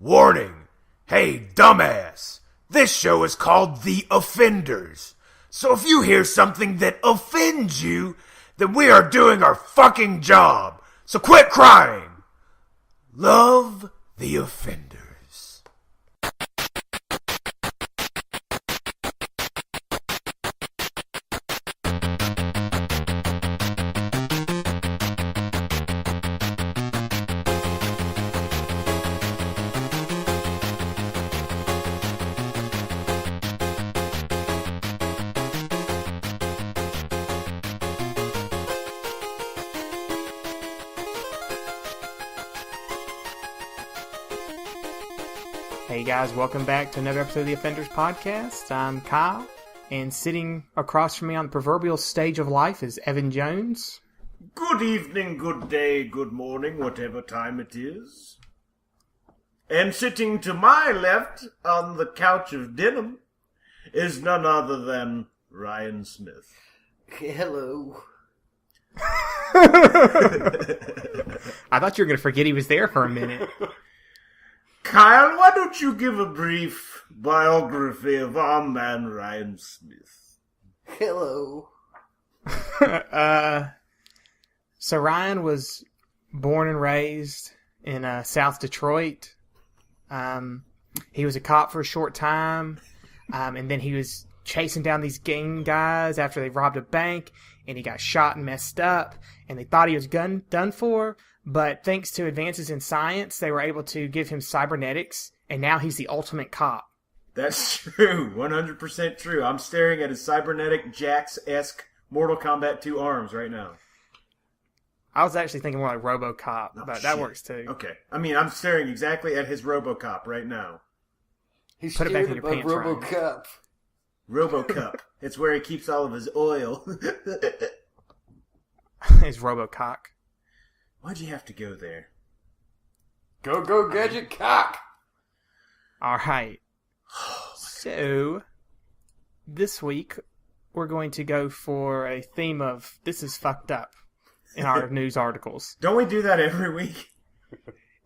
Warning! Hey, dumbass! This show is called The Offenders. So if you hear something that offends you, then we are doing our fucking job. So quit crying! Love the Offenders. Hey guys, welcome back to another episode of the Offenders Podcast. I'm Kyle, and sitting across from me on the proverbial stage of life is Evan Jones. Good evening, good day, good morning, whatever time it is. And sitting to my left on the couch of denim is none other than Ryan Smith. Hello. I thought you were going to forget he was there for a minute. Kyle, why don't you give a brief biography of our man Ryan Smith? Hello. So Ryan was born and raised in South Detroit. He was a cop for a short time, and then he was chasing down these gang guys after they robbed a bank, and he got shot and messed up, and they thought he was done for. But thanks to advances in science, they were able to give him cybernetics, and now he's the ultimate cop. That's true. 100% true. I'm staring at his cybernetic Jax-esque Mortal Kombat 2 arms right now. I was actually thinking more like RoboCop, but that works too. Okay. I mean, I'm staring exactly at his RoboCop right now. He's Put it back in scared your above pants, Ryan. RoboCop. RoboCup. It's where he keeps all of his oil. His RoboCock. Why'd you have to go there? Go, Gadget Cock! All right. So, this week, we're going to go for a theme of this is fucked up in our news articles. Don't we do that every week?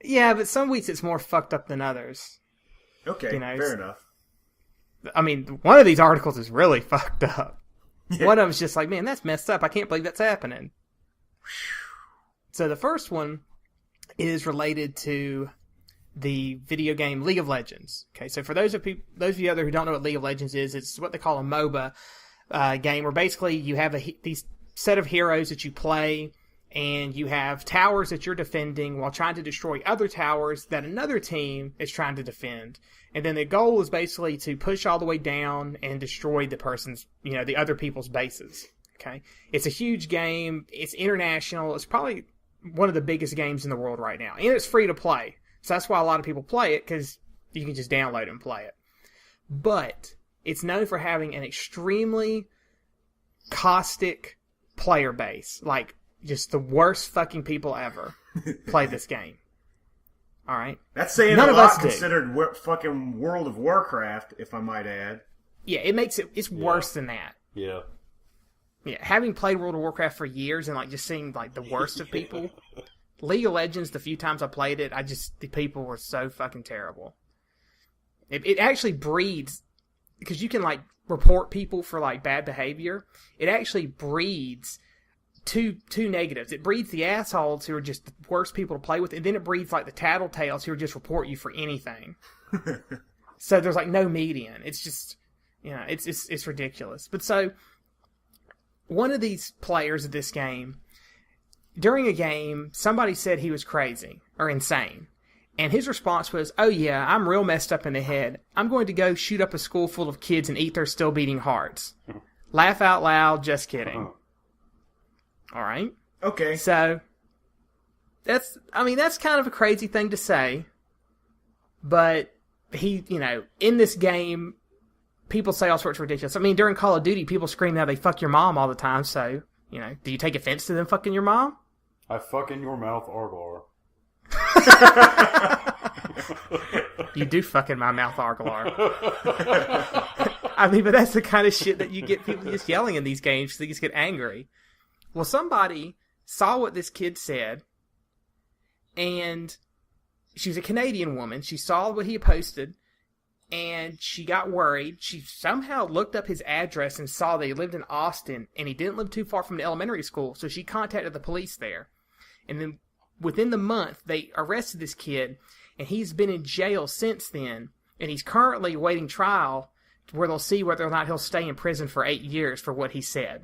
Yeah, but some weeks it's more fucked up than others. Okay, You know, fair enough. I mean, one of these articles is really fucked up. Yeah. One of them's just like, man, that's messed up. I can't believe that's happening. So the first one is related to the video game League of Legends. Okay, so for those of you other who don't know what League of Legends is, it's what they call a MOBA game, where basically you have these set of heroes that you play, and you have towers that you're defending while trying to destroy other towers that another team is trying to defend. And then the goal is basically to push all the way down and destroy the other people's bases. Okay, it's a huge game. It's international. It's probably one of the biggest games in the world right now. And it's free to play. So that's why a lot of people play it, because you can just download it and play it. But it's known for having an extremely caustic player base. Like, just the worst fucking people ever play this game. Alright? That's saying None a of lot us do. considered fucking World of Warcraft, if I might add. Yeah, it's worse than that. Yeah. Yeah, having played World of Warcraft for years and just seeing the worst of people, League of Legends, the few times I played it, the people were so fucking terrible. It actually breeds, because you can report people for bad behavior. It actually breeds two negatives. It breeds the assholes who are just the worst people to play with, and then it breeds the tattletales who just report you for anything. So there's no median. It's just, it's ridiculous. But so, one of these players of this game, during a game, somebody said he was crazy or insane. And his response was, oh yeah, I'm real messed up in the head. I'm going to go shoot up a school full of kids and eat their still beating hearts. Laugh out loud, just kidding. Alright? Okay. So, that's kind of a crazy thing to say. But he, in this game, people say all sorts of ridiculous. I mean, during Call of Duty, people scream how they fuck your mom all the time, so, do you take offense to them fucking your mom? I fuck in your mouth, Arglar. You do fuck in my mouth, Arglar. I mean, but that's the kind of shit that you get people just yelling in these games, so they just get angry. Well, somebody saw what this kid said, and she was a Canadian woman. She saw what he had posted, and she got worried. She somehow looked up his address and saw that he lived in Austin, and he didn't live too far from the elementary school, so she contacted the police there. And then within the month, they arrested this kid, and he's been in jail since then, and he's currently awaiting trial where they'll see whether or not he'll stay in prison for 8 years for what he said.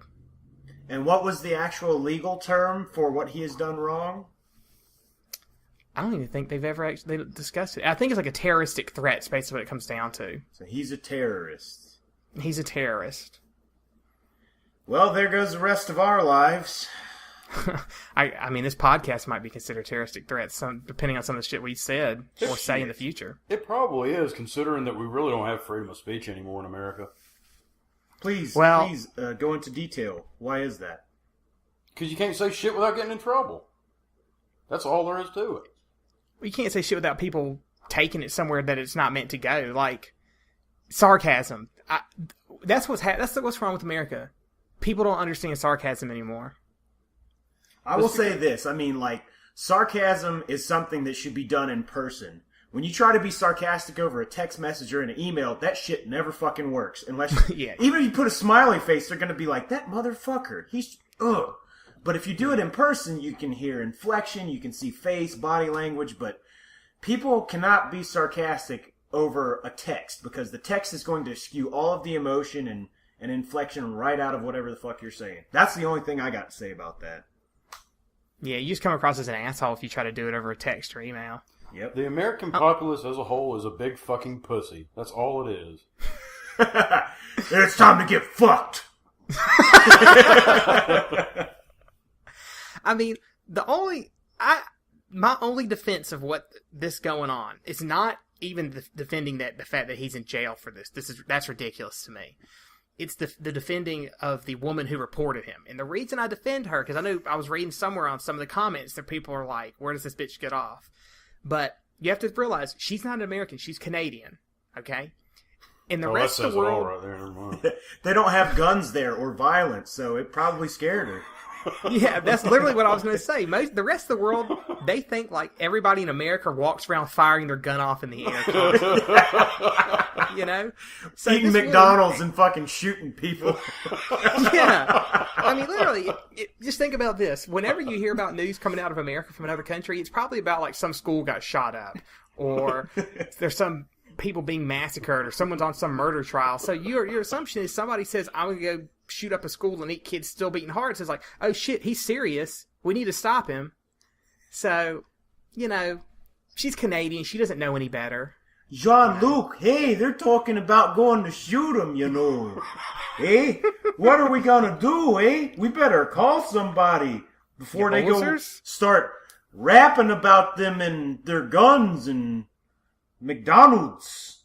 And what was the actual legal term for what he has done wrong? I don't even think they've ever actually discussed it. I think it's like a terroristic threat, is basically what it comes down to. So he's a terrorist. He's a terrorist. Well, there goes the rest of our lives. I mean, this podcast might be considered terroristic threats, depending on some of the shit we said or say in the future. It probably is, considering that we really don't have freedom of speech anymore in America. Please go into detail. Why is that? Because you can't say shit without getting in trouble. That's all there is to it. You can't say shit without people taking it somewhere that it's not meant to go. Like sarcasm. That's what's wrong with America. People don't understand sarcasm anymore. I will say this. I mean, like, sarcasm is something that should be done in person. When you try to be sarcastic over a text message or an email, that shit never fucking works. Unless, Yeah. Even if you put a smiley face, they're going to be like, that motherfucker. He's, ugh. But if you do it in person, you can hear inflection, you can see face, body language, but people cannot be sarcastic over a text because the text is going to skew all of the emotion and inflection right out of whatever the fuck you're saying. That's the only thing I got to say about that. Yeah, you just come across as an asshole if you try to do it over a text or email. Yep. The American populace as a whole is a big fucking pussy. That's all it is. It's time to get fucked. I mean, my only defense of what this going on is not even defending the fact that he's in jail for this. That's ridiculous to me. It's the defending of the woman who reported him. And the reason I defend her, because I know I was reading somewhere on some of the comments that people are like, where does this bitch get off? But you have to realize, she's not an American. She's Canadian. Okay? And the rest of the world... Right there, never mind. They don't have guns there or violence, so it probably scared her. Yeah, that's literally what I was going to say. The rest of the world, they think like everybody in America walks around firing their gun off in the air. You know? So eating McDonald's and fucking shooting people. Yeah. I mean, literally, just think about this. Whenever you hear about news coming out of America from another country, it's probably about like some school got shot up or there's some people being massacred or someone's on some murder trial. So your assumption is somebody says, I'm going to go shoot up a school and eat kids still beating hearts. It's like, oh shit, he's serious. We need to stop him. So, you know, she's Canadian. She doesn't know any better. Jean-Luc, hey, they're talking about going to shoot him, you know. Hey, what are we gonna do, eh? We better call somebody before they go start rapping about them and their guns and McDonald's.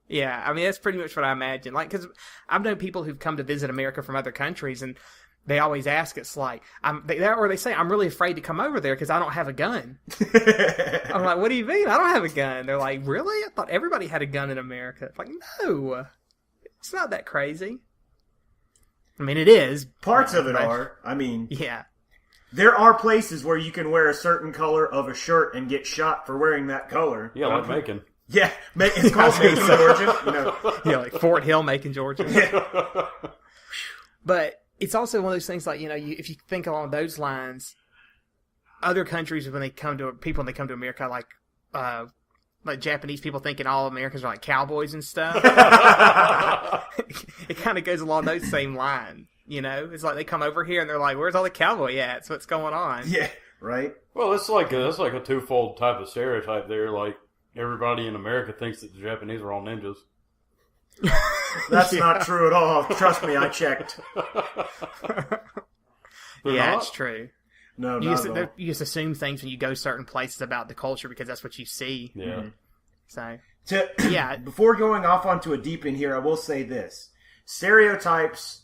Yeah, I mean, that's pretty much what I imagine. Like, because I've known people who've come to visit America from other countries, and they always ask us, like, they say, I'm really afraid to come over there because I don't have a gun. I'm like, what do you mean? I don't have a gun. They're like, really? I thought everybody had a gun in America. It's like, no, it's not that crazy. I mean, it is. Parts of it are. I mean, yeah. There are places where you can wear a certain color of a shirt and get shot for wearing that color. Yeah, like Macon. Yeah, it's called Macon, Georgia. You know. Yeah, like Fort Hill, Macon, Georgia. Yeah. But it's also one of those things like, you know, if you think along those lines, other countries, when they come to America, like Japanese people thinking all Americans are like cowboys and stuff. It kind of goes along those same lines, you know? It's like they come over here and they're like, where's all the cowboy hats? What's going on? Yeah, right? Well, it's like a twofold type of stereotype there. Like, everybody in America thinks that the Japanese are all ninjas. That's not true at all. Trust me, I checked. Yeah, it's true. No, you not just assume things when you go certain places about the culture because that's what you see. Yeah. So, yeah. Before going off onto a deep end here, I will say this. Stereotypes,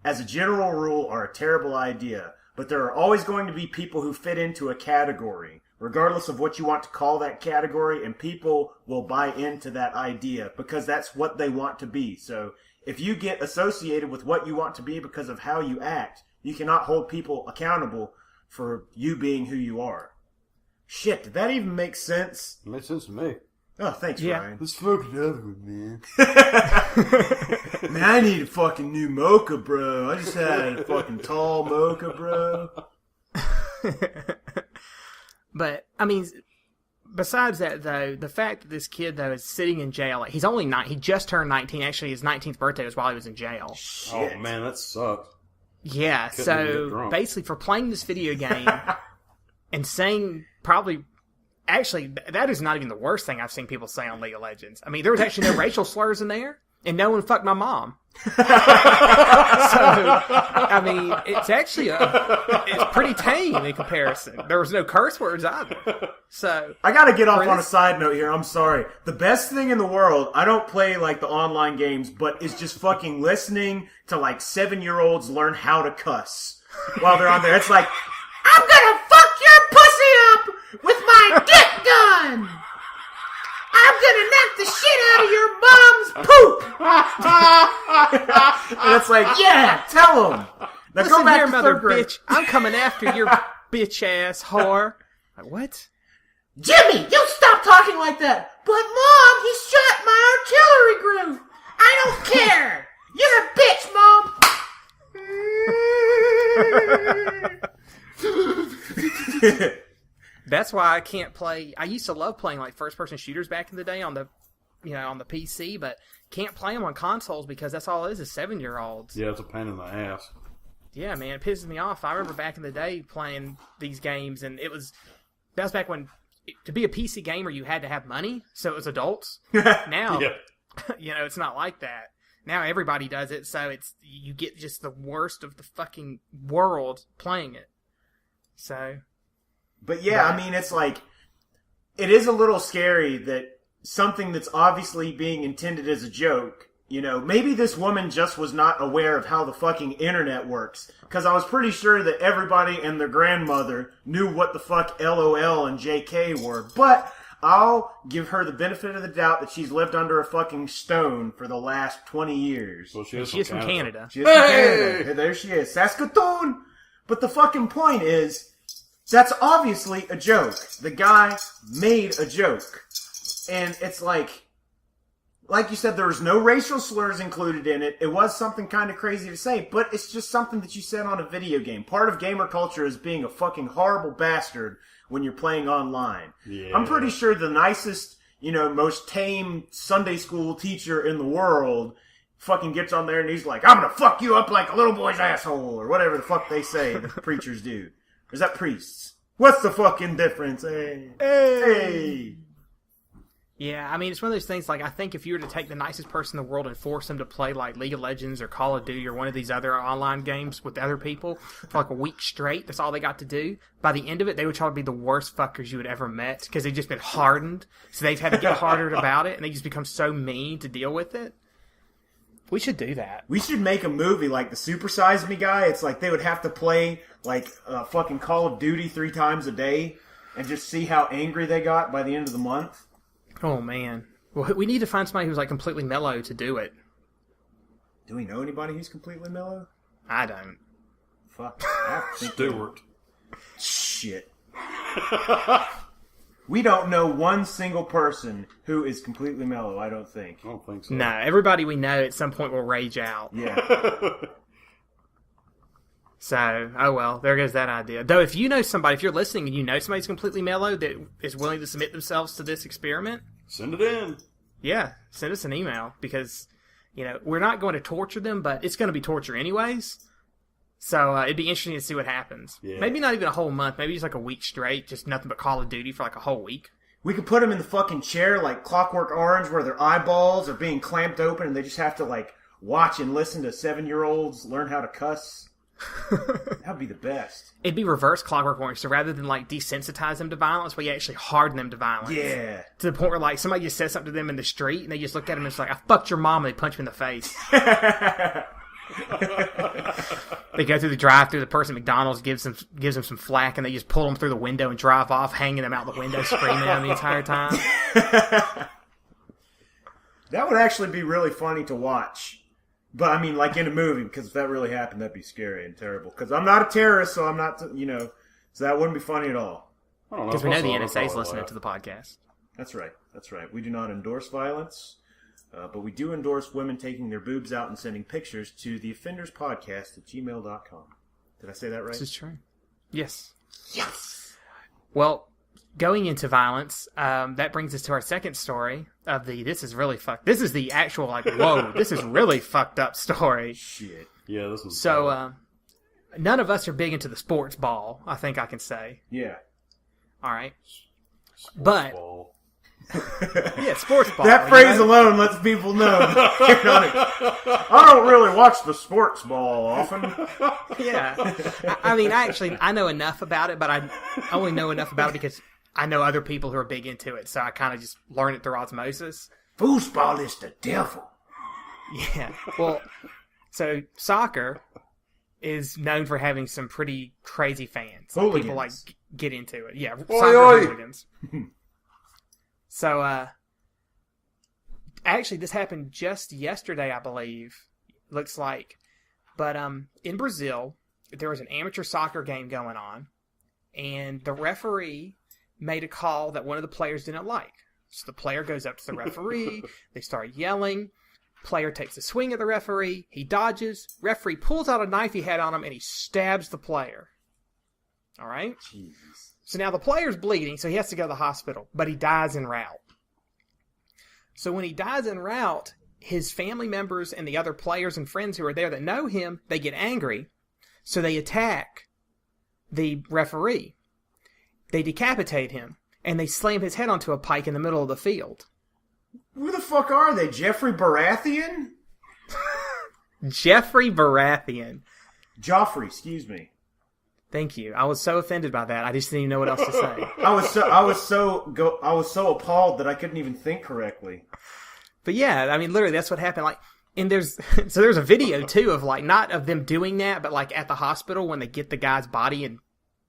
as a general rule, are a terrible idea. But there are always going to be people who fit into a category, regardless of what you want to call that category, and people will buy into that idea because that's what they want to be. So if you get associated with what you want to be because of how you act, you cannot hold people accountable for you being who you are. Shit, did that even make sense? It makes sense to me. Oh, thanks, Yeah. Ryan. Let's smoke another one, man. Man, I need a fucking new mocha, bro. I just had a fucking tall mocha, bro. But I mean, besides that though, the fact that this kid though is sitting in jail, like, he's only he just turned 19. Actually, his 19th birthday was while he was in jail. Shit. Oh man, that sucks. Yeah, Couldn't even get so drunk. basically for playing this video game and saying probably. Actually, that is not even the worst thing I've seen people say on League of Legends. I mean, there was actually no racial slurs in there, and no one fucked my mom. So, I mean, it's actually it's pretty tame in comparison. There was no curse words either. So, I gotta get off For on a this- side note here. I'm sorry. The best thing in the world, I don't play like the online games, but is just fucking listening to like 7-year-olds learn how to cuss while they're on there. It's like, I'm gonna fuck your pussy up with my dick gun! I'm gonna knock the shit out of your mom's poop! And it's like, yeah, tell them. Now go listen back here, to mother third grade. bitch. I'm coming after your bitch ass whore. Like, what? Jimmy, you stop talking like that! But Mom, he shot my artillery group! I don't care! You're a bitch, Mom! That's why I can't play. I used to love playing like first-person shooters back in the day on the, on the PC, but can't play them on consoles because that's all it is 7-year-olds. Yeah, it's a pain in the ass. Yeah, man, it pisses me off. I remember back in the day playing these games, and that was back when to be a PC gamer you had to have money, so it was adults. Now, Yeah. it's not like that. Now everybody does it, so you get just the worst of the fucking world playing it. So. But yeah, I mean, it's like, it is a little scary that something that's obviously being intended as a joke, maybe this woman just was not aware of how the fucking internet works. Because I was pretty sure that everybody and their grandmother knew what the fuck LOL and JK were. But I'll give her the benefit of the doubt that she's lived under a fucking stone for the last 20 years. Well, She is from Canada. She is from Canada. There she is. Saskatoon! But the fucking point is, that's obviously a joke. The guy made a joke. And it's like you said, there was no racial slurs included in it. It was something kind of crazy to say, but it's just something that you said on a video game. Part of gamer culture is being a fucking horrible bastard when you're playing online. Yeah. I'm pretty sure the nicest, most tame Sunday school teacher in the world fucking gets on there and he's like, I'm gonna fuck you up like a little boy's asshole, or whatever the fuck they say the preachers do. Or is that priests? What's the fucking difference? Hey. Yeah, I mean, it's one of those things, like, I think if you were to take the nicest person in the world and force them to play, like, League of Legends or Call of Duty or one of these other online games with other people for, like, a week straight, that's all they got to do, by the end of it, they would probably be the worst fuckers you had ever met, because they've just been hardened, so they've had to get harder about it, and they just become so mean to deal with it. We should do that. We should make a movie like the Super Size Me guy. It's like they would have to play, like, fucking Call of Duty 3 times a day and just see how angry they got by the end of the month. Oh, man. Well, we need to find somebody who's, like, completely mellow to do it. Do we know anybody who's completely mellow? I don't. Fuck. I have to think. Stewart. Shit. We don't know one single person who is completely mellow, I don't think. I don't think so. No, everybody we know at some point will rage out. Yeah. So, oh well, there goes that idea. Though, if you know somebody, if you're listening and you know somebody's completely mellow that is willing to submit themselves to this experiment, Send it in. yeah, send us an email because, we're not going to torture them, but it's going to be torture anyways. So, it'd be interesting to see what happens. Yeah. Maybe not even a whole month, maybe just like a week straight, just nothing but Call of Duty for like a whole week. We could put them in the fucking chair like Clockwork Orange where their eyeballs are being clamped open and they just have to, like, watch and listen to 7-year-olds learn how to cuss. That'd be the best. It'd be reverse Clockwork Orange, so rather than like desensitize them to violence, we actually harden them to violence. Yeah. To the point where like somebody just says something to them in the street and they just look at them and it's like, I fucked your mom, and they punch me in the face. They go through the drive-thru, the person at McDonald's gives them some flack and they just pull them through the window and drive off, hanging them out the window, screaming at them the entire time. That would actually be really funny to watch. But, I mean, like in a movie, because if that really happened, that'd be scary and terrible. Because I'm not a terrorist, so I'm not, so that wouldn't be funny at all. I don't know. Because we know the If I saw it, I'd NSA's listening laugh. to the podcast. That's right. That's right. We do not endorse violence, but we do endorse women taking their boobs out and sending pictures to theoffenderspodcast@gmail.com. Did I say that right? This is true. Yes. Yes! Well, going into violence, that brings us to our second story of the this is really fucked. This is the actual, like, whoa, this is really fucked up story. Shit. Yeah, this is So, none of us are big into the sports ball, I think I can say. Yeah. All right. But, ball. yeah, sports ball. That you phrase know? alone lets people know. I don't really watch the sports ball often. Yeah. I mean, I know enough about it, but I only know enough about it because I know other people who are big into it, so I kind of just learn it through osmosis. Foosball is the devil. Yeah. Well, so soccer is known for having some pretty crazy fans. Like, people like Hooligans. get into it. Yeah, Oi, soccer oi. hooligans. So, actually, this happened just yesterday, I believe. Looks like, but in Brazil, there was an amateur soccer game going on, and the referee made a call that one of the players didn't like. So the player goes up to the referee. They start yelling. Player takes a swing at the referee. He dodges. Referee pulls out a knife he had on him, and he stabs the player. All right? Jesus. So now the player's bleeding, so he has to go to the hospital, but he dies en route. So when he dies en route, his family members and the other players and friends who are there that know him, they get angry, so they attack the referee. They decapitate him, and they slam his head onto a pike in the middle of the field. Who the fuck are they? Jeffrey Baratheon? Jeffrey Baratheon. Joffrey, excuse me. Thank you. I was so offended by that. I just didn't even know what else to say. I was so appalled that I couldn't even think correctly. But yeah, I mean, literally, that's what happened. Like, and there's a video too of like not of them doing that, but like at the hospital when they get the guy's body and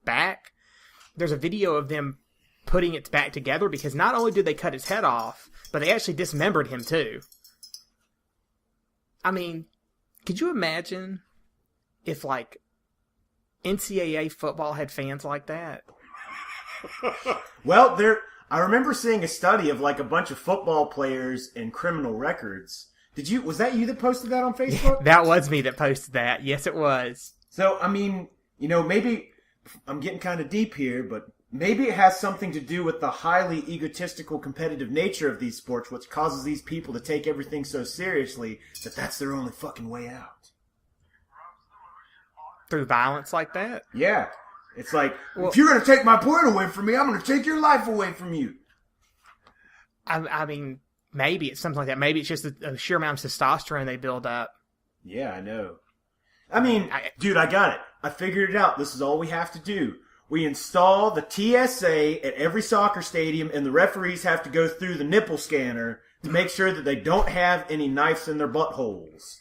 back. There's a video of them putting it back together because not only did they cut his head off, but they actually dismembered him too. I mean, could you imagine if like NCAA football had fans like that? Well, I remember seeing a study of like a bunch of football players and criminal records. Was that you that posted that on Facebook? That was me that posted that. Yes, it was. So, I mean, maybe I'm getting kind of deep here, but maybe it has something to do with the highly egotistical competitive nature of these sports, which causes these people to take everything so seriously that that's their only fucking way out. Through violence like that? Yeah. It's like, if you're going to take my point away from me, I'm going to take your life away from you. I mean, maybe it's something like that. Maybe it's just a sheer amount of testosterone they build up. Yeah, I know. I mean, dude, I got it. I figured it out. This is all we have to do. We install the TSA at every soccer stadium, and the referees have to go through the nipple scanner to make sure that they don't have any knives in their buttholes.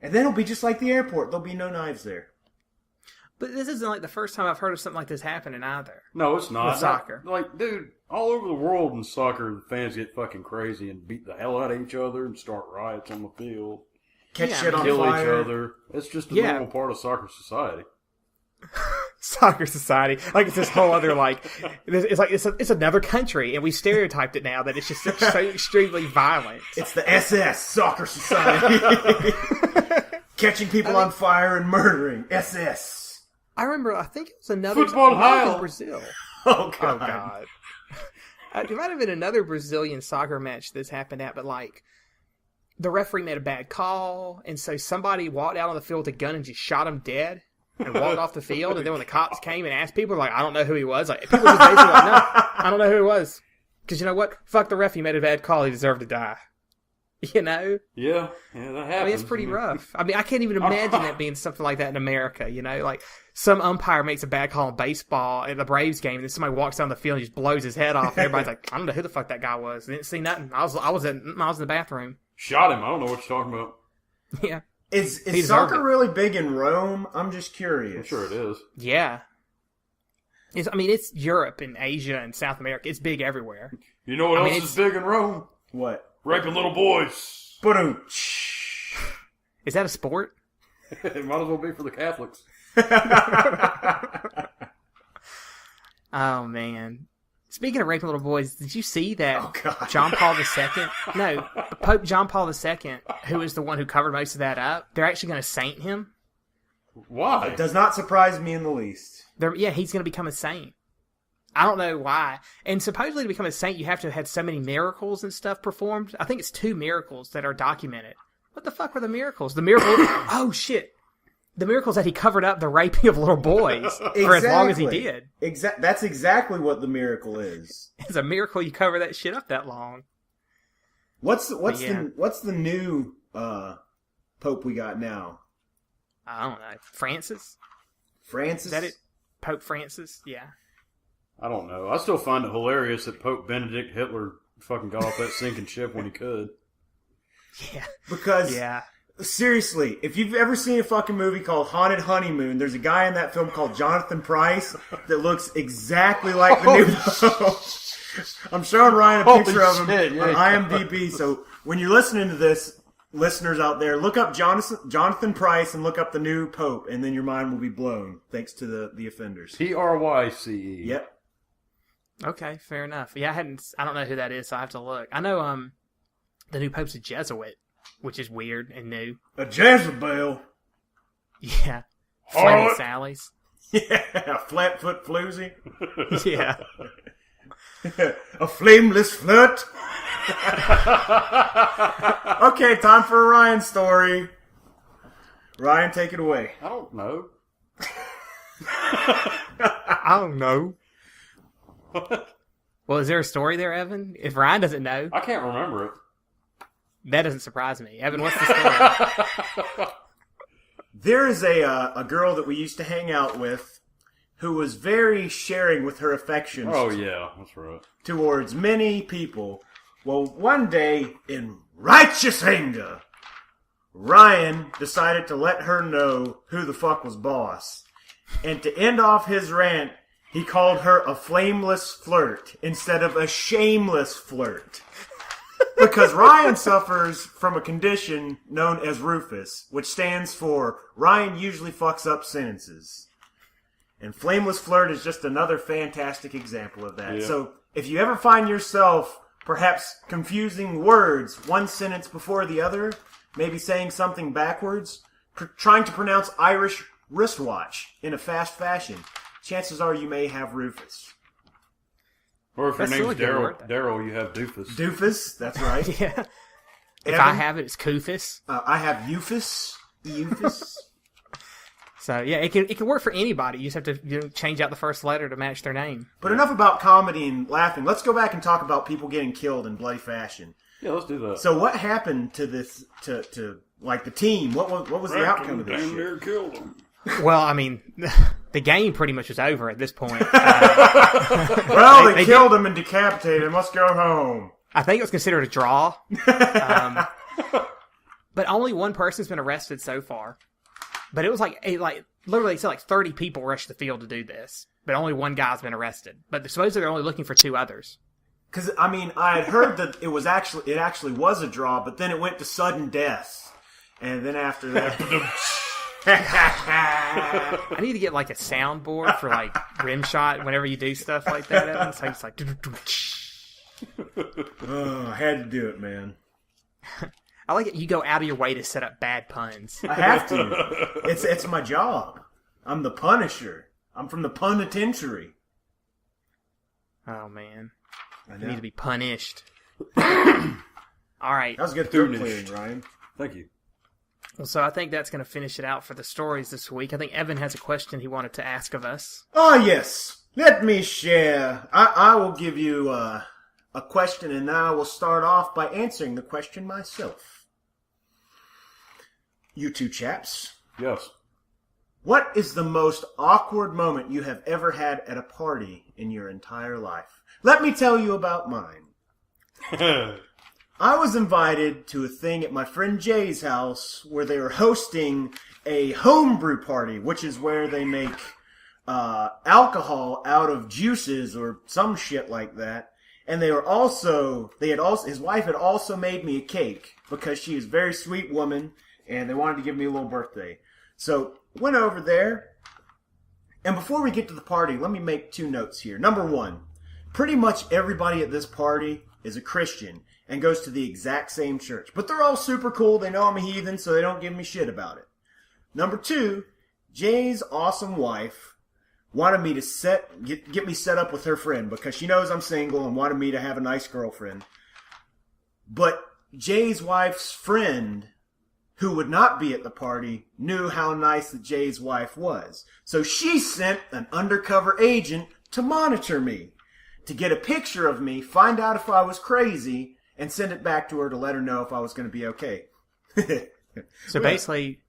And then it'll be just like the airport. There'll be no knives there. But this isn't like the first time I've heard of something like this happening either. No, it's not. With soccer. Like, dude, all over the world in soccer, the fans get fucking crazy and beat the hell out of each other and start riots on the field. Catch Yeah, shit on Kill fire. each other. It's just a Yeah. normal part of soccer society. Soccer society, like it's this whole other like, it's like it's another country, and we stereotyped it now that it's just so extremely violent. It's the SS, Soccer Society. Catching people on fire and murdering. SS. I remember, I think it was another Football it might have been hell. Brazil. Oh, Oh God. God, it might have been another Brazilian soccer match this happened at, but like the referee made a bad call, and so somebody walked out on the field with a gun and just shot him dead. And walked off the field, and then when the cops came and asked people, like, I don't know who he was. Like, people just basically like, no, I don't know who he was. Because you know what? Fuck the ref, he made a bad call, he deserved to die. You know? Yeah, that happens. I mean, it's pretty rough. I mean, I can't even imagine it being something like that in America, you know? Like, some umpire makes a bad call in baseball at the Braves game, and then somebody walks down the field and just blows his head off, and everybody's like, I don't know who the fuck that guy was. Didn't see nothing. I was in the bathroom. Shot him. I don't know what you're talking about. Yeah. Is deserved soccer it. really big in Rome? I'm just curious. I'm sure it is. Yeah. It's Europe and Asia and South America. It's big everywhere. You know what mean, else is big in Rome? What? Raping little boys. Ba-doom. Is that a sport? It might as well be for the Catholics. Oh man. Speaking of raping little boys, did you see that Oh, God. John Paul II? No, Pope John Paul II, who is the one who covered most of that up. They're actually going to saint him. Why? It does not surprise me in the least. He's going to become a saint. I don't know why. And supposedly to become a saint, you have to have had so many miracles and stuff performed. I think it's 2 miracles that are documented. What the fuck were the miracles? The miracle. Oh shit. The miracles that he covered up the raping of little boys for as long as he did. That's exactly what the miracle is. It's a miracle you cover that shit up that long. What's the new Pope we got now? I don't know. Francis? Francis? Is that it? Pope Francis? Yeah. I don't know. I still find it hilarious that Pope Benedict Hitler fucking got off that sinking ship when he could. Yeah. Because Yeah. seriously, if you've ever seen a fucking movie called Haunted Honeymoon, there's a guy in that film called Jonathan Pryce that looks exactly like the new Pope. I'm showing Ryan a Holy picture of him shit, yeah. on IMDb. So when you're listening to this, listeners out there, look up Jonathan Pryce and look up the new Pope, and then your mind will be blown. Thanks to the offenders. Pryce. Yep. Okay, fair enough. Yeah, I don't know who that is, so I have to look. I know the new Pope's a Jesuit, which is weird and new. A Jezebel. Yeah. Flaming Harlot. Sally's. Yeah, flatfoot floozy. Yeah. A flameless flirt. Okay, time for a Ryan story. Ryan, take it away. I don't know. I don't know. Well, is there a story there, Evan? If Ryan doesn't know, I can't remember it. that doesn't surprise me. Evan, what's the story? There is a girl that we used to hang out with who was very sharing with her affections Oh, yeah. That's right. towards many people. Well, one day, in righteous anger, Ryan decided to let her know who the fuck was boss. And to end off his rant, he called her a flameless flirt instead of a shameless flirt. Because Ryan suffers from a condition known as Rufus, which stands for Ryan usually fucks up sentences. And flameless flirt is just another fantastic example of that. Yeah. So if you ever find yourself perhaps confusing words one sentence before the other, maybe saying something backwards, trying to pronounce Irish wristwatch in a fast fashion, chances are you may have Rufus. Or if your That's name's really good word, Daryl, you have Doofus. Doofus, that's right. Yeah. If Evan? I have it, it's Koofus. I have Eufus. Eufus. So yeah, it can work for anybody. You just have to change out the first letter to match their name. But enough about comedy and laughing. Let's go back and talk about people getting killed in bloody fashion. Yeah, let's do that. So what happened to this, to like the team? What was the outcome of this Damn shit? near killed him. Well, I mean, the game pretty much was over at this point. Well, they killed him and decapitated him. Let's go home. I think it was considered a draw. But only one person's been arrested so far. But it was literally, said 30 people rushed the field to do this. But only one guy's been arrested. But supposedly they're only looking for 2 others. Because, I mean, I had heard that it actually was a draw, but then it went to sudden death. And then after that... I need to get a soundboard for Rimshot whenever you do stuff like that, Evan. So it's like... Oh, I had to do it, man. I like it. You go out of your way to set up bad puns. I have to. It's my job. I'm the Punisher. I'm from the penitentiary. Oh, man. I You know. need to be punished. All right. That was a good throat Punished. clearing, Ryan. Thank you. Well, so I think that's going to finish it out for the stories this week. I think Evan has a question he wanted to ask of us. Oh, yes. Let me share. I will give you a question, and then I will start off by answering the question myself. You two chaps, Yes. what is the most awkward moment you have ever had at a party in your entire life? Let me tell you about mine. I was invited to a thing at my friend Jay's house where they were hosting a homebrew party, which is where they make alcohol out of juices or some shit like that. And his wife had also made me a cake because she is a very sweet woman and they wanted to give me a little birthday. So went over there And before we get to the party, let me make 2 notes here. Number 1, pretty much everybody at this party is a Christian and goes to the exact same church. But they're all super cool. They know I'm a heathen, so they don't give me shit about it. Number 2, Jay's awesome wife wanted me to get me set up with her friend because she knows I'm single and wanted me to have a nice girlfriend. But Jay's wife's friend, who would not be at the party, knew how nice that Jay's wife was. So she sent an undercover agent to monitor me, to get a picture of me, find out if I was crazy, and send it back to her to let her know if I was going to be okay. So basically,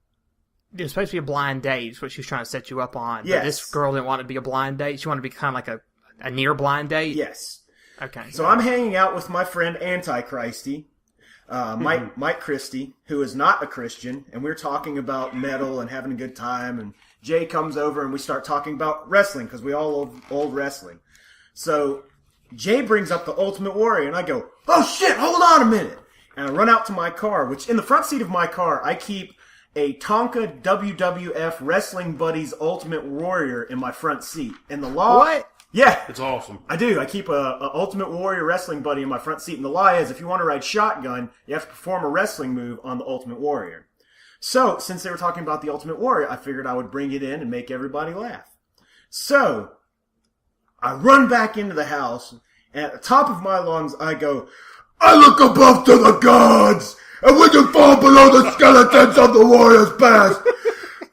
it was supposed to be a blind date, is what she was trying to set you up on. Yes. But this girl didn't want it to be a blind date. She wanted to be kind of like a near blind date. Yes. Okay. So I'm hanging out with my friend Antichristy, Mike Christie, who is not a Christian, and we're talking about metal and having a good time, and Jay comes over and we start talking about wrestling, because we all love old wrestling. So Jay brings up the Ultimate Warrior, and I go, oh shit, hold on a minute! And I run out to my car, which in the front seat of my car, I keep a Tonka WWF Wrestling Buddies Ultimate Warrior in my front seat. And the law... What? Yeah. It's awesome. I do. I keep a Ultimate Warrior Wrestling Buddy in my front seat. And the lie is, if you want to ride shotgun, you have to perform a wrestling move on the Ultimate Warrior. So, since they were talking about the Ultimate Warrior, I figured I would bring it in and make everybody laugh. So, I run back into the house, and at the top of my lungs, I go, I look above to the gods, and we can fall below the skeletons of the warriors past.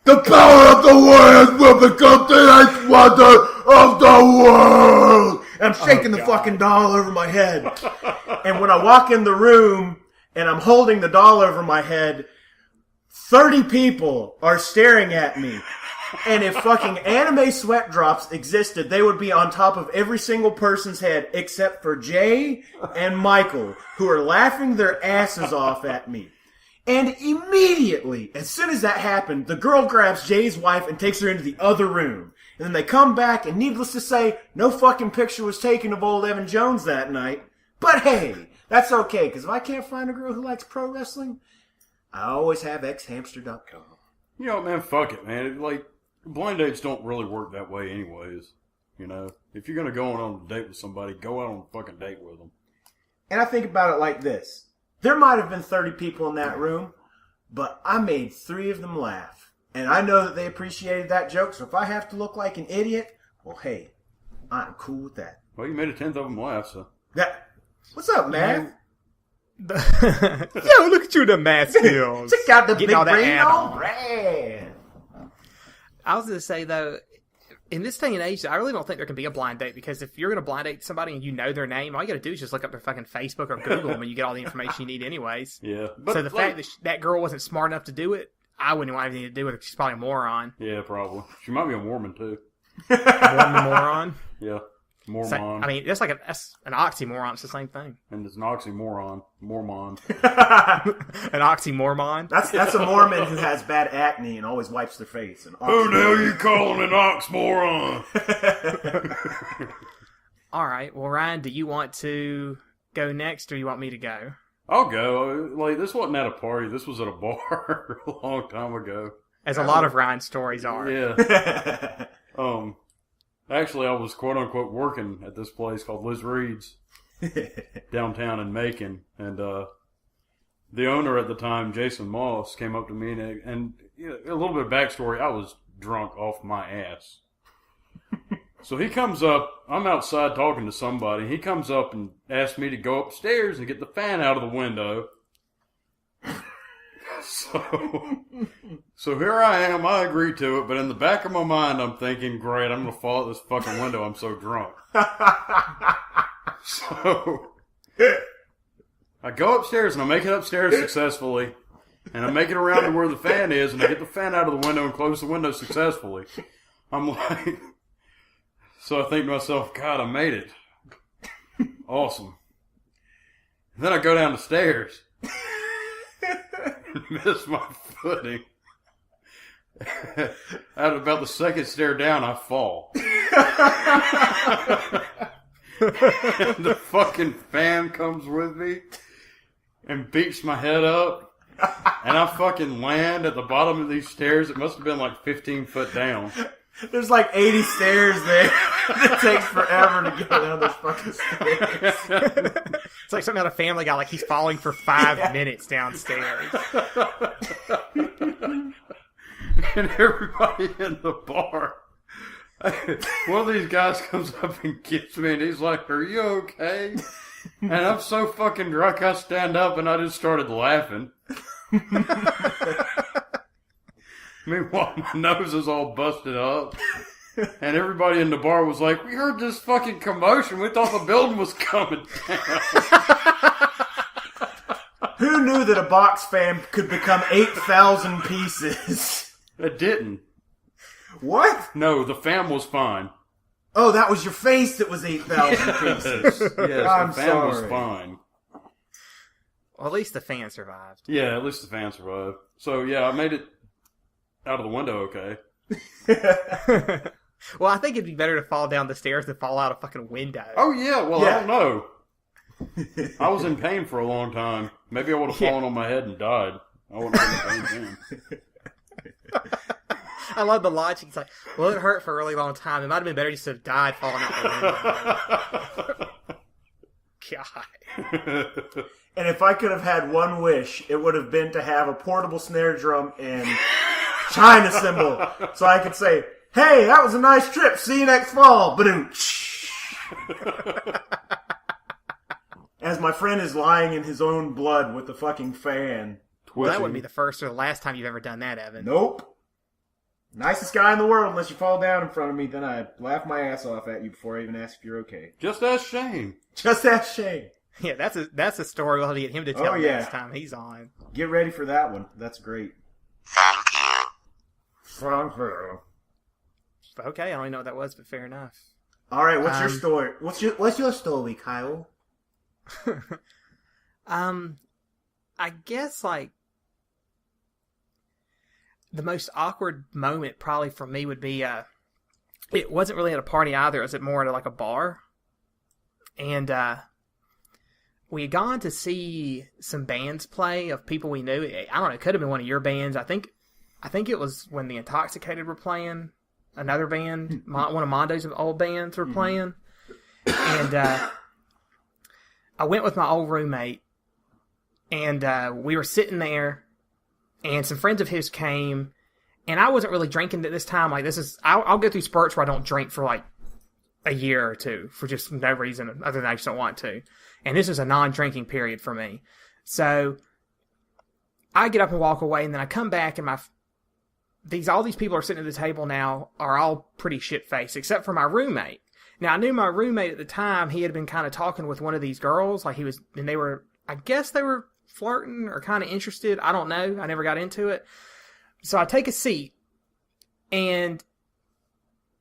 The power of the warriors will become the eighth wonder of the world. And I'm shaking the fucking doll over my head. And when I walk in the room, and I'm holding the doll over my head, 30 people are staring at me. And if fucking anime sweat drops existed, they would be on top of every single person's head except for Jay and Michael, who are laughing their asses off at me. And immediately, as soon as that happened, the girl grabs Jay's wife and takes her into the other room. And then they come back, and needless to say, no fucking picture was taken of old Evan Jones that night. But hey, that's okay, because if I can't find a girl who likes pro wrestling, I always have xhamster.com. You know, man, fuck it, man. Like, blind dates don't really work that way anyways. You know? If you're going to go on a date with somebody, go out on a fucking date with them. And I think about it like this. There might have been 30 people in that room, but I made 3 of them laugh. And I know that they appreciated that joke, so if I have to look like an idiot, well, hey, I'm cool with that. Well, you made a 10th of them laugh, so. What's up, man? Yo, look at you, the math skills. Check out the Getting big all that brain add-on. on brand. I was going to say, though, in this day and age, I really don't think there can be a blind date, because if you're going to blind date somebody and you know their name, all you got to do is just look up their fucking Facebook or Google them and you get all the information you need anyways. Yeah. So the fact that that girl wasn't smart enough to do it, I wouldn't want anything to do with it. She's probably a moron. Yeah, probably. She might be a Mormon, too. Moron? Yeah. Mormon. So, I mean, that's an oxymoron. It's the same thing. And it's an oxymoron. Mormon. An oxymoron? That's a Mormon who has bad acne and always wipes their face. Who the hell you calling an oxmoron? All right. Well, Ryan, do you want to go next, or you want me to go? I'll go. Like, this wasn't at a party. This was at a bar a long time ago. As a lot of Ryan stories are. Yeah. Actually, I was quote-unquote working at this place called Liz Reed's downtown in Macon. And the owner at the time, Jason Moss, came up to me and you know, a little bit of backstory, I was drunk off my ass. So he comes up, I'm outside talking to somebody. He comes up and asks me to go upstairs and get the fan out of the window. So here I am, I agree to it, but in the back of my mind I'm thinking, great, I'm going to fall out this fucking window, I'm so drunk. So, I go upstairs and I make it upstairs successfully, and I make it around to where the fan is, and I get the fan out of the window and close the window successfully. I'm like, so I think to myself, God, I made it. Awesome. And then I go down the stairs. Miss my footing. At about the second stair down, I fall. And the fucking fan comes with me and beats my head up. And I fucking land at the bottom of these stairs. It must have been like 15 foot down. There's like 80 stairs there. It takes forever to go down those fucking stairs. It's like something out of Family Guy, like he's falling for 5 minutes downstairs. And everybody in the bar, one of these guys comes up and gets me, and he's like, "Are you okay?" And I'm so fucking drunk, I stand up and I just started laughing. Meanwhile, my nose is all busted up. And everybody in the bar was like, "We heard this fucking commotion. We thought the building was coming down." Who knew that a box fan could become 8,000 pieces? It didn't. What? No, the fan was fine. Oh, that was your face that was 8,000 pieces. Yes, I'm the fan was sorry. fine. Well, at least the fan survived. Yeah, at least the fan survived. So, yeah, I made it out of the window okay. Well, I think it'd be better to fall down the stairs than fall out a fucking window. Oh, yeah, well, Yeah. I don't know. I was in pain for a long time. Maybe I would have fallen on my head and died. I wouldn't have been in pain then. I love the logic. It's like, well, it hurt for a really long time. It might have been better just to have died falling out the window. God. And if I could have had one wish, it would have been to have a portable snare drum and China cymbal. So I could say, "Hey, that was a nice trip. See you next fall." Ba-doom. As my friend is lying in his own blood with the fucking fan. Well, that wouldn't be the first or the last time you've ever done that, Evan. Nope. Nicest guy in the world, unless you fall down in front of me, then I laugh my ass off at you before I even ask if you're okay. Just ask Shane. Just ask Shane. Yeah, that's a story we'll have to get him to tell Oh, yeah. next time he's on. Get ready for that one. That's great. Thank you. Okay, I don't even know what that was, but fair enough. All right, what's your story? What's your story, Kyle? I guess like the most awkward moment probably for me would be it wasn't really at a party either. It was more at like a bar, and we had gone to see some bands play of people we knew. I don't know. It could have been one of your bands. I think it was when the Intoxicated were playing. Another band, one of Mondo's old bands were playing, and I went with my old roommate, and we were sitting there, and some friends of his came, and I wasn't really drinking at this time. Like, I'll go through spurts where I don't drink for like a year or two for just no reason other than I just don't want to. And this is a non-drinking period for me. So I get up and walk away, and then I come back, and all these people are sitting at the table now are all pretty shit-faced, except for my roommate. Now, I knew my roommate at the time. He had been kind of talking with one of these girls. Like, I guess they were flirting or kind of interested. I don't know. I never got into it. So I take a seat, and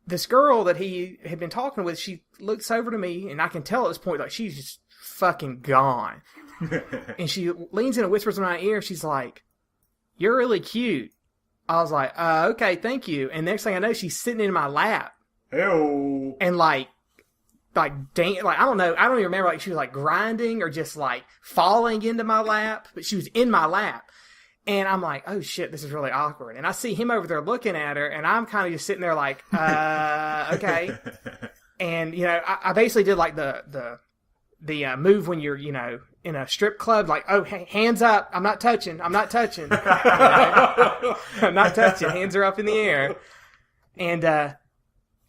this girl that he had been talking with, she looks over to me, and I can tell at this point, like, she's just fucking gone. And she leans in and whispers in my ear. She's like, "You're really cute." I was like, "Okay, thank you." And next thing I know, she's sitting in my lap. Hey-o. And like I don't know, I don't even remember, like she was like grinding or just like falling into my lap, but she was in my lap. And I'm like, "Oh shit, this is really awkward." And I see him over there looking at her, and I'm kind of just sitting there like, okay. And, you know, I basically did like the move when you're, you know, in a strip club, like, "Oh, hands up, I'm not touching. You know? I'm not touching, hands are up in the air." And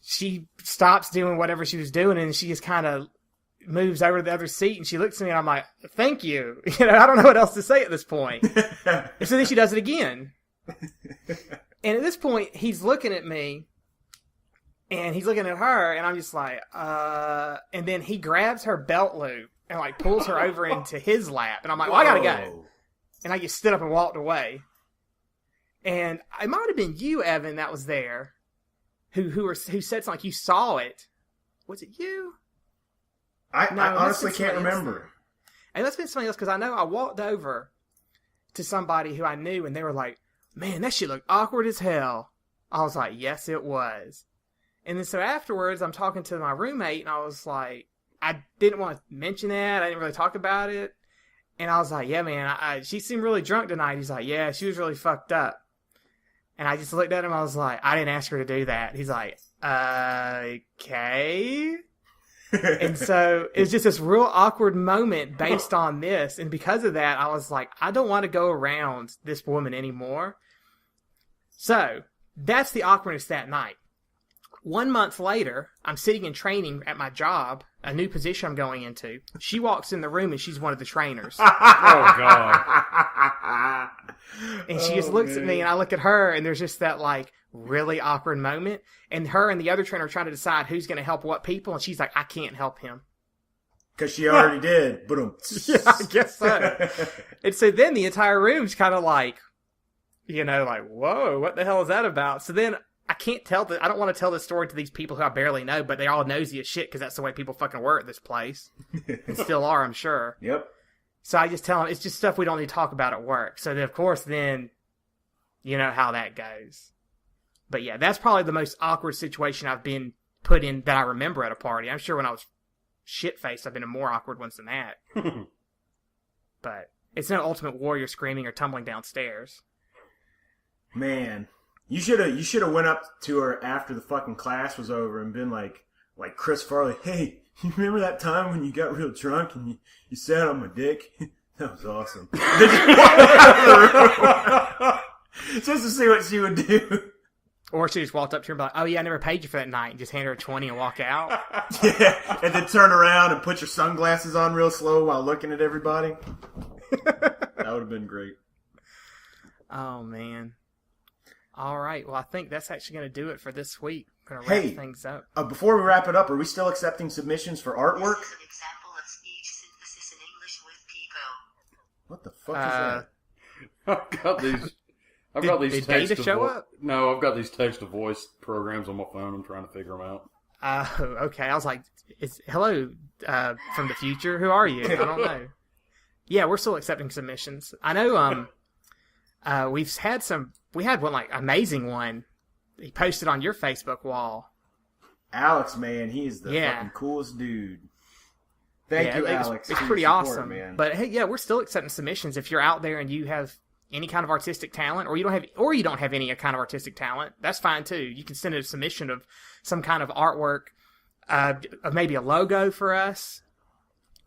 she stops doing whatever she was doing, and she just kind of moves over to the other seat, and she looks at me, and I'm like, "Thank you." You know, I don't know what else to say at this point. And so then she does it again. And at this point, he's looking at me, and he's looking at her, and I'm just like, and then he grabs her belt loop and like pulls her over into his lap, and I'm like, "Well, I gotta go." And I just stood up and walked away. And it might have been you, Evan, that was there, who said something like you saw it. Was it you? I No, honestly that's can't somebody else. remember. And that's been something else, because I know I walked over to somebody who I knew, and they were like, "Man, that shit looked awkward as hell." I was like, "Yes, it was." And then so afterwards, I'm talking to my roommate, and I was like, I didn't want to mention that. I didn't really talk about it. And I was like, "Yeah, man, she seemed really drunk tonight." He's like, "Yeah, she was really fucked up." And I just looked at him. I was like, I didn't ask her to do that. He's like, okay. And so it's just this real awkward moment based on this. And because of that, I was like, I don't want to go around this woman anymore. So that's the awkwardness that night. 1 month later, I'm sitting in training at my job, a new position I'm going into. She walks in the room and she's one of the trainers. Oh, God. And she just looks at me and I look at her and there's just that like really awkward moment. And her and the other trainer are trying to decide who's going to help what people. And she's like, I can't help him. Because she already did. Boom. Yeah, I guess so. And so then the entire room's kind of like, like, whoa, what the hell is that about? So then I can't I don't want to tell this story to these people who I barely know, but they're all nosy as shit because that's the way people fucking were at this place. And still are, I'm sure. Yep. So I just tell them, it's just stuff we don't need to talk about at work. So then, of course, then, you know how that goes. But yeah, that's probably the most awkward situation I've been put in that I remember at a party. I'm sure when I was shit-faced, I've been in more awkward ones than that. But it's no Ultimate Warrior screaming or tumbling downstairs. Man, you should have went up to her after the fucking class was over and been like Chris Farley. Hey, you remember that time when you got real drunk and you sat on my dick? That was awesome. Just to see what she would do. Or she just walked up to her and be like, oh yeah, I never paid you for that night, and just hand her a 20 and walk out. Yeah, and then turn around and put your sunglasses on real slow while looking at everybody. That would have been great. Oh, man. All right, well, I think that's actually going to do it for this week. We're going to wrap things up. Before we wrap it up, are we still accepting submissions for artwork? This is an example of speech synthesis in English with people. What the fuck is that? I've got these Did text Data to show vo- up? No, I've got these text to voice programs on my phone. I'm trying to figure them out. Okay. I was like, hello from the future. Who are you? I don't know. Yeah, we're still accepting submissions. I know we had one like amazing one. He posted on your Facebook wall. Alex, man, he is the fucking coolest dude. Thank you, Alex. It's for pretty your support, awesome. man. But hey, yeah, we're still accepting submissions. If you're out there and you have any kind of artistic talent, or you don't have any kind of artistic talent, that's fine too. You can send a submission of some kind of artwork, of maybe a logo for us,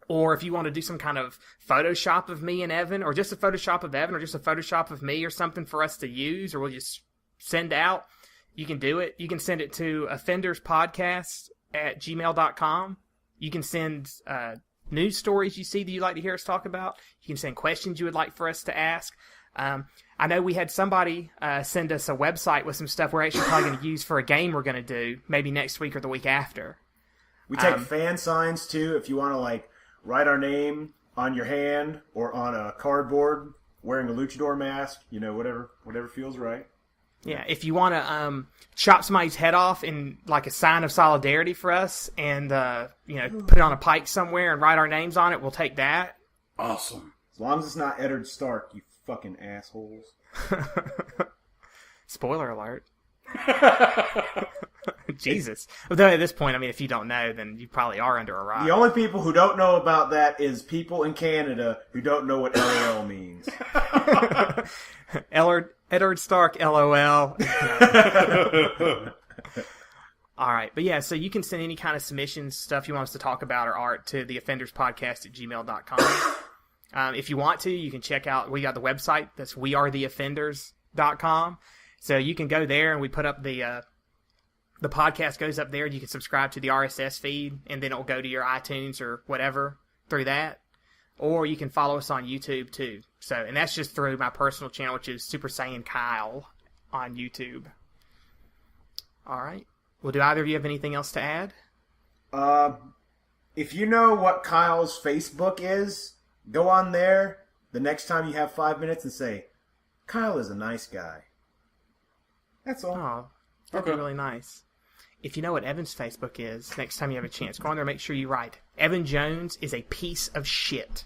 or if you want to do some kind of Photoshop of me and Evan, or just a Photoshop of Evan, or just a Photoshop of me, or something for us to use, or we'll just send out. You can do it. You can send it to offenderspodcast@gmail.com. You can send news stories you see that you'd like to hear us talk about. You can send questions you would like for us to ask. I know we had somebody send us a website with some stuff we're actually probably going to use for a game we're going to do, maybe next week or the week after. We take fan signs, too, if you want to, write our name on your hand or on a cardboard wearing a luchador mask, whatever feels right. Yeah, if you want to chop somebody's head off in a sign of solidarity for us, and put it on a pike somewhere and write our names on it, we'll take that. Awesome. As long as it's not Eddard Stark, you fucking assholes. Spoiler alert. Jesus. Although at this point, if you don't know, then you probably are under a rock. The only people who don't know about that is people in Canada who don't know what LOL means. Eddard Stark, LOL. All right. But yeah, so you can send any kind of submissions, stuff you want us to talk about or art to theoffenderspodcast@gmail.com. If you want to, you can check out, we got the website, that's wearetheoffenders.com. So you can go there and we put up the podcast goes up there. You can subscribe to the RSS feed and then it'll go to your iTunes or whatever through that. Or you can follow us on YouTube too. So, and that's just through my personal channel, which is Super Saiyan Kyle on YouTube. All right. Well, do either of you have anything else to add? If you know what Kyle's Facebook is, go on there the next time you have 5 minutes and say, Kyle is a nice guy. That's all. Oh, that'd be really nice. If you know what Evan's Facebook is, next time you have a chance, go on there and make sure you write, Evan Jones is a piece of shit.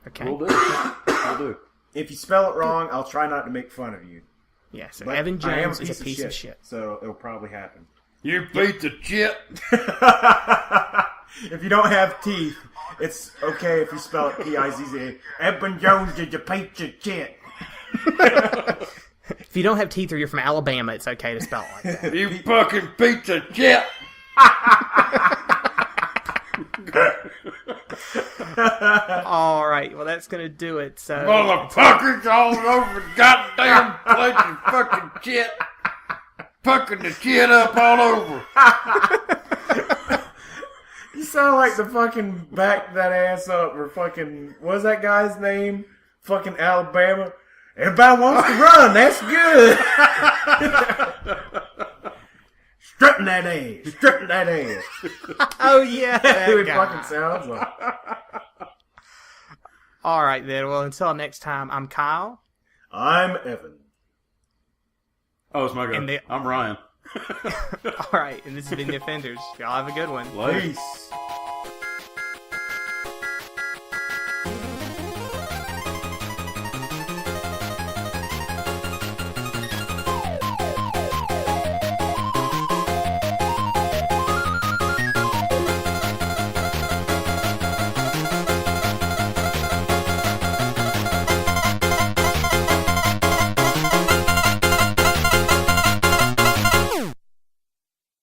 Okay? Will do. Will do. If you spell it wrong, I'll try not to make fun of you. Yeah, so But Evan I am Jones is a piece of shit. So it'll probably happen. You beat the shit. If you don't have teeth, it's okay if you spell it P-I-Z-Z. Evan Jones is a piece of shit. If you don't have teeth or you're from Alabama, it's okay to spell it like that. You fucking pizza chip! All right, well, that's going to do it. So, Motherfuckers all over the goddamn place of fucking shit. Fucking the shit up all over. You sound like the fucking back that ass up or fucking, what's that guy's name? Fucking Alabama. Everybody wants to run. That's good. Strutting that ass. Strutting that ass. oh, yeah. That's who it guy. fucking sounds like. All right, then. Well, until next time, I'm Kyle. I'm Evan. Oh, it's my guy. I'm Ryan. All right, and this has been The Offenders. Y'all have a good one. Later. Peace.